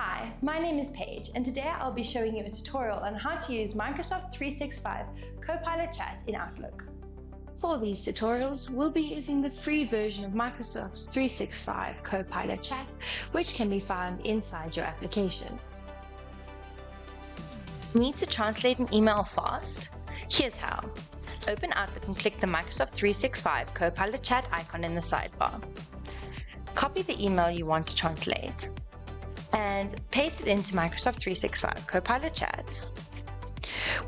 Hi, my name is Paige, and today I'll be showing you a tutorial on how to use Microsoft 365 Copilot Chat in Outlook. For these tutorials, we'll be using the free version of Microsoft's 365 Copilot Chat, which can be found inside your application. Need to translate an email fast? Here's how. Open Outlook and click the Microsoft 365 Copilot Chat icon in the sidebar. Copy the email you want to translate and paste it into Microsoft 365 Copilot Chat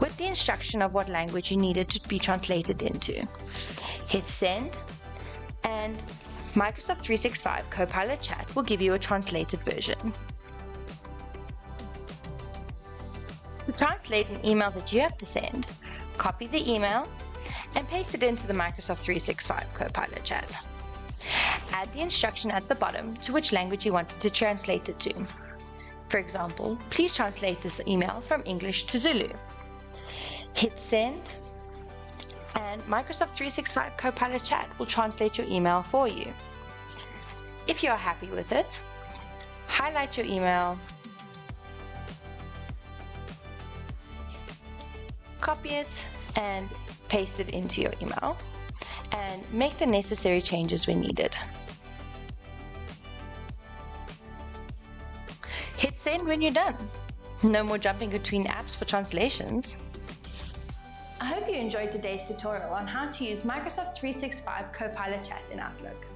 with the instruction of what language you need it to be translated into. Hit send, and Microsoft 365 Copilot Chat will give you a translated version. To translate an email that you have to send, copy the email and paste it into the Microsoft 365 Copilot Chat. Add the instruction at the bottom to which language you want it to translate it to. For example, please translate this email from English to Zulu. Hit send, and Microsoft 365 Copilot Chat will translate your email for you. If you are happy with it, highlight your email, copy it, and paste it into your email, and make the necessary changes when needed. Hit send when you're done. No more jumping between apps for translations. I hope you enjoyed today's tutorial on how to use Microsoft 365 Copilot Chat in Outlook.